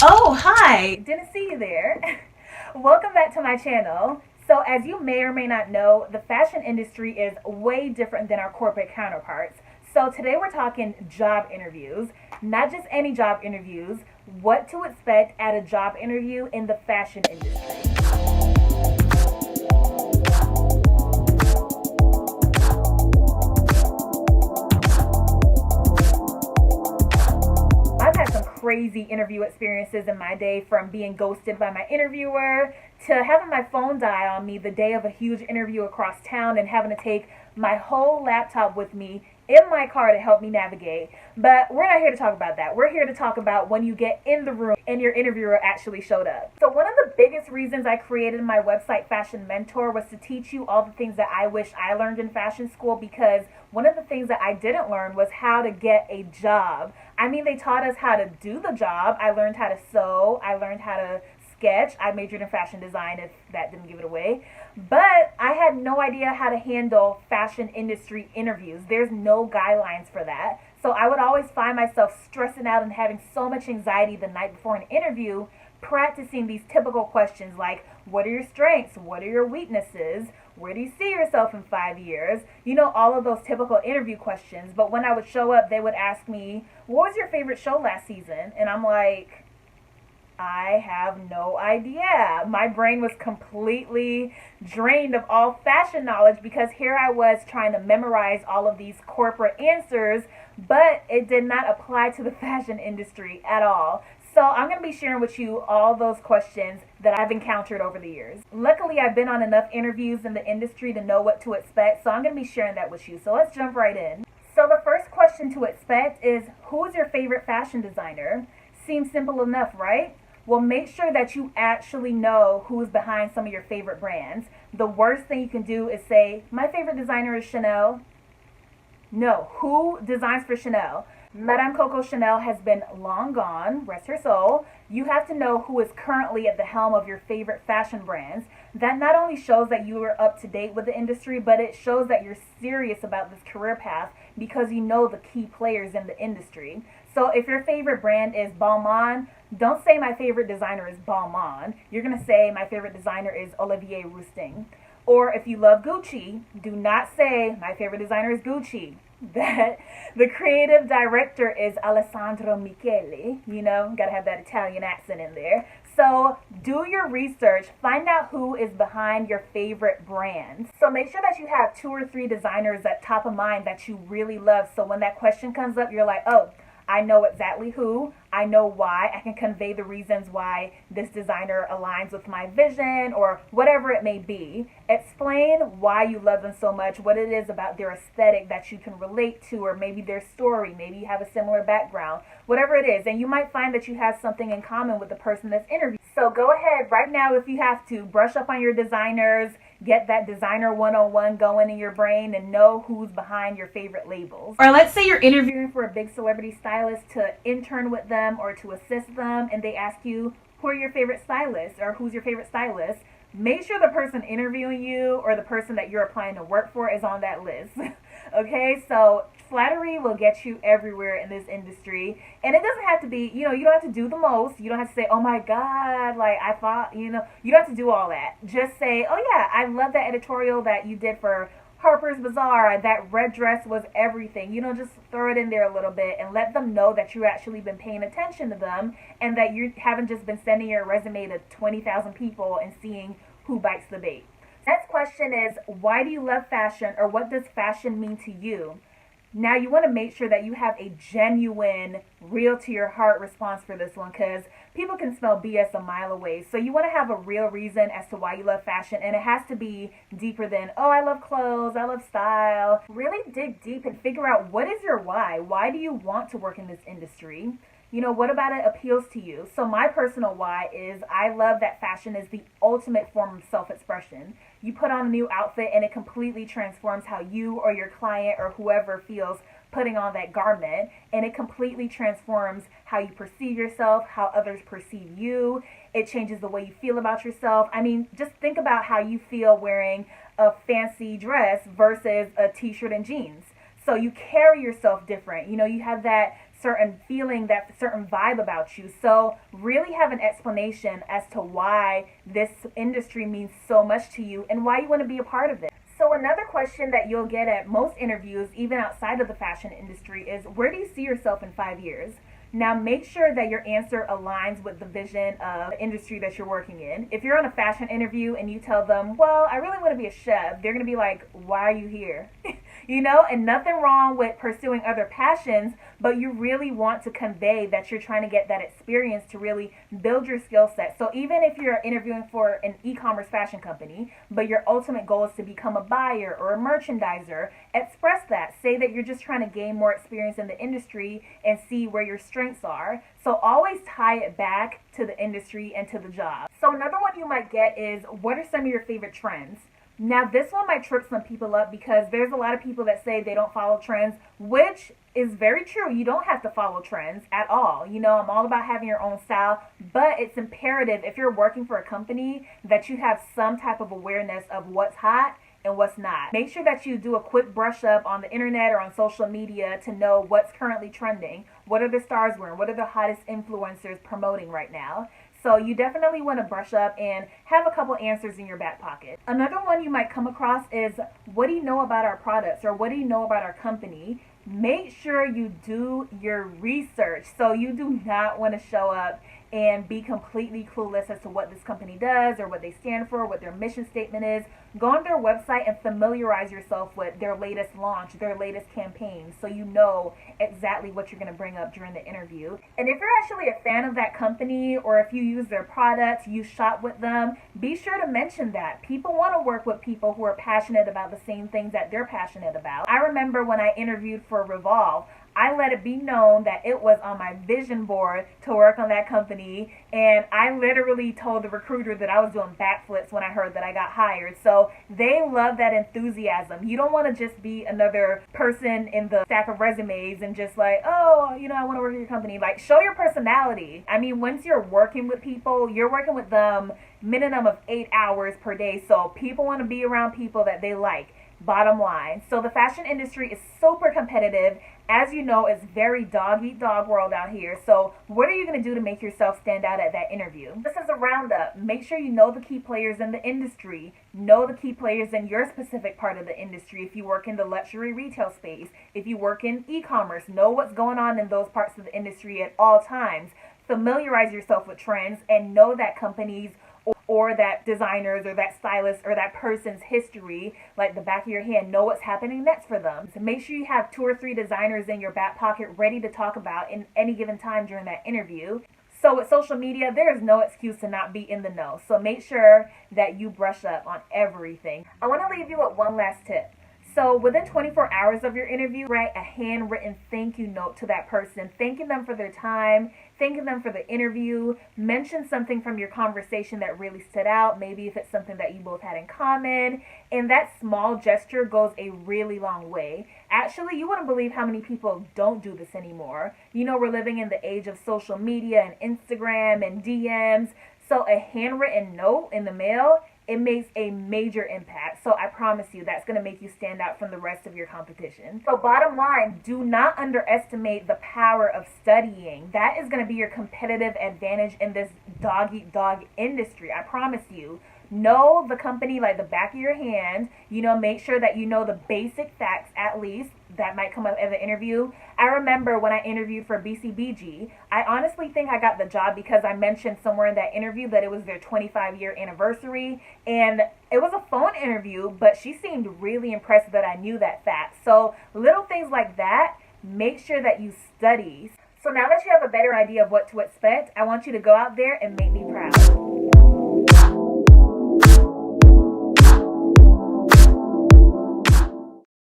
Oh, hi! Didn't see you there. Welcome back to my channel. So, as you may or may not know, the fashion industry is way different than our corporate counterparts. So, today we're talking job interviews, not just any job interviews, what to expect at a job interview in the fashion industry. I've had some crazy interview experiences in my day, from being ghosted by my interviewer to having my phone die on me the day of a huge interview across town and having to take my whole laptop with me in my car to help me navigate. But we're not here to talk about that. We're here to talk about when you get in the room and your interviewer actually showed up. So one of the biggest reasons I created my website Fashion Mentor was to teach you all the things that I wish I learned in fashion school, because one of the things that I didn't learn was how to get a job. I mean, they taught us how to do the job. I learned how to sew. I learned how to sketch. I majored in fashion design, if that didn't give it away. But I had no idea how to handle fashion industry interviews. There's no guidelines for that. So I would always find myself stressing out and having so much anxiety the night before an interview, practicing these typical questions like, what are your strengths? What are your weaknesses? Where do you see yourself in 5 years? You know, all of those typical interview questions. But when I would show up, they would ask me, what was your favorite show last season? And I'm like, I have no idea. My brain was completely drained of all fashion knowledge, because here I was trying to memorize all of these corporate answers, but it did not apply to the fashion industry at all. So I'm going to be sharing with you all those questions that I've encountered over the years. Luckily, I've been on enough interviews in the industry to know what to expect, so I'm going to be sharing that with you. So let's jump right in. So the first question to expect is, who is your favorite fashion designer? Seems simple enough, right? Well, make sure that you actually know who's behind some of your favorite brands. The worst thing you can do is say, my favorite designer is Chanel. No, who designs for Chanel? Madame Coco Chanel has been long gone, rest her soul. You have to know who is currently at the helm of your favorite fashion brands. That not only shows that you are up to date with the industry, but it shows that you're serious about this career path, because you know the key players in the industry. So if your favorite brand is Balmain, don't say my favorite designer is Balmain. You're going to say my favorite designer is Olivier Rousteing. Or if you love Gucci, do not say my favorite designer is Gucci. That the creative director is Alessandro Michele. You know, gotta have that Italian accent in there. So do your research, find out who is behind your favorite brands. So make sure that you have 2 or 3 designers at top of mind that you really love, so when that question comes up, you're like, oh, I know exactly who, I know why, I can convey the reasons why this designer aligns with my vision, or whatever it may be. Explain why you love them so much, what it is about their aesthetic that you can relate to, or maybe their story, maybe you have a similar background, whatever it is. And you might find that you have something in common with the person that's interviewed. So go ahead right now, if you have to, brush up on your designers, get that designer 101 going in your brain, and know who's behind your favorite labels. Or let's say you're interviewing for a big celebrity stylist to intern with them or to assist them, and they ask you, who are your favorite stylists, or who's your favorite stylist? Make sure the person interviewing you or the person that you're applying to work for is on that list. Okay, so flattery will get you everywhere in this industry. And it doesn't have to be, you don't have to do the most. You don't have to say, oh my God, like I thought, you don't have to do all that. Just say, oh yeah, I love that editorial that you did for Harper's Bazaar. That red dress was everything. Just throw it in there a little bit and let them know that you actually been paying attention to them, and that you haven't just been sending your resume to 20,000 people and seeing who bites the bait. Next question is, why do you love fashion, or what does fashion mean to you? Now, you want to make sure that you have a genuine, real to your heart response for this one, because people can smell BS a mile away. So you want to have a real reason as to why you love fashion, and it has to be deeper than, oh, I love clothes, I love style. Really dig deep and figure out, what is your why? Why do you want to work in this industry? What about it appeals to you? So my personal why is, I love that fashion is the ultimate form of self-expression. You put on a new outfit and it completely transforms how you or your client or whoever feels putting on that garment, and it completely transforms how you perceive yourself, how others perceive you. It changes the way you feel about yourself. I mean, just think about how you feel wearing a fancy dress versus a t-shirt and jeans. So you carry yourself different. You have that certain feeling, that certain vibe about you. So really have an explanation as to why this industry means so much to you and why you want to be a part of it. So another question that you'll get at most interviews, even outside of the fashion industry, is where do you see yourself in 5 years? Now make sure that your answer aligns with the vision of the industry that you're working in. If you're on a fashion interview and you tell them, well, I really want to be a chef, they're going to be like, why are you here? And nothing wrong with pursuing other passions, but you really want to convey that you're trying to get that experience to really build your skill set. So even if you're interviewing for an e-commerce fashion company, but your ultimate goal is to become a buyer or a merchandiser, express that. Say that you're just trying to gain more experience in the industry and see where your strengths are. So always tie it back to the industry and to the job. So another one you might get is, what are some of your favorite trends? Now this one might trip some people up because there's a lot of people that say they don't follow trends, which is very true. You don't have to follow trends at all. I'm all about having your own style, but it's imperative if you're working for a company that you have some type of awareness of what's hot and what's not. Make sure that you do a quick brush up on the internet or on social media to know what's currently trending. What are the stars wearing? What are the hottest influencers promoting right now? So you definitely want to brush up and have a couple answers in your back pocket. Another one you might come across is, what do you know about our products, or what do you know about our company? Make sure you do your research. So you do not want to show up and be completely clueless as to what this company does or what they stand for, what their mission statement is. Go on their website and familiarize yourself with their latest launch, their latest campaign, so you know exactly what you're going to bring up during the interview. And if you're actually a fan of that company, or if you use their products, you shop with them, be sure to mention that. People want to work with people who are passionate about the same things that they're passionate about. I remember when I interviewed for Revolve, I let it be known that it was on my vision board to work on that company, and I literally told the recruiter that I was doing backflips when I heard that I got hired. So they love that enthusiasm. You don't want to just be another person in the stack of resumes and just like, oh, I want to work at your company. Like, show your personality. I mean, once you're working with people, you're working with them minimum of 8 hours per day. So people want to be around people that they like. Bottom line. So the fashion industry is super competitive. As you know, it's very dog-eat-dog world out here. So what are you going to do to make yourself stand out at that interview? This is a roundup. Make sure you know the key players in the industry. Know the key players in your specific part of the industry. If you work in the luxury retail space, if you work in e-commerce, know what's going on in those parts of the industry at all times. Familiarize yourself with trends and know that companies or that designers or that stylist or that person's history like the back of your hand. Know what's happening next for them. So make sure you have 2 or 3 designers in your back pocket ready to talk about in any given time during that interview. So with social media, there is no excuse to not be in the know. So make sure that you brush up on everything. I want to leave you with one last tip. So within 24 hours of your interview, write a handwritten thank you note to that person, thanking them for their time, thanking them for the interview. Mention something from your conversation that really stood out, maybe if it's something that you both had in common. And that small gesture goes a really long way. Actually, you wouldn't believe how many people don't do this anymore. We're living in the age of social media and Instagram and DMs. So a handwritten note in the mail, it makes a major impact. So I promise you that's going to make you stand out from the rest of your competition. So bottom line, do not underestimate the power of studying. That is going to be your competitive advantage in this dog-eat-dog industry. I promise you. Know the company like the back of your hand. Make sure that you know the basic facts at least. That might come up at the interview. I remember when I interviewed for BCBG, I honestly think I got the job because I mentioned somewhere in that interview that it was their 25-year anniversary. And it was a phone interview, but she seemed really impressed that I knew that fact. So little things like that, make sure that you study. So now that you have a better idea of what to expect, I want you to go out there and make me proud.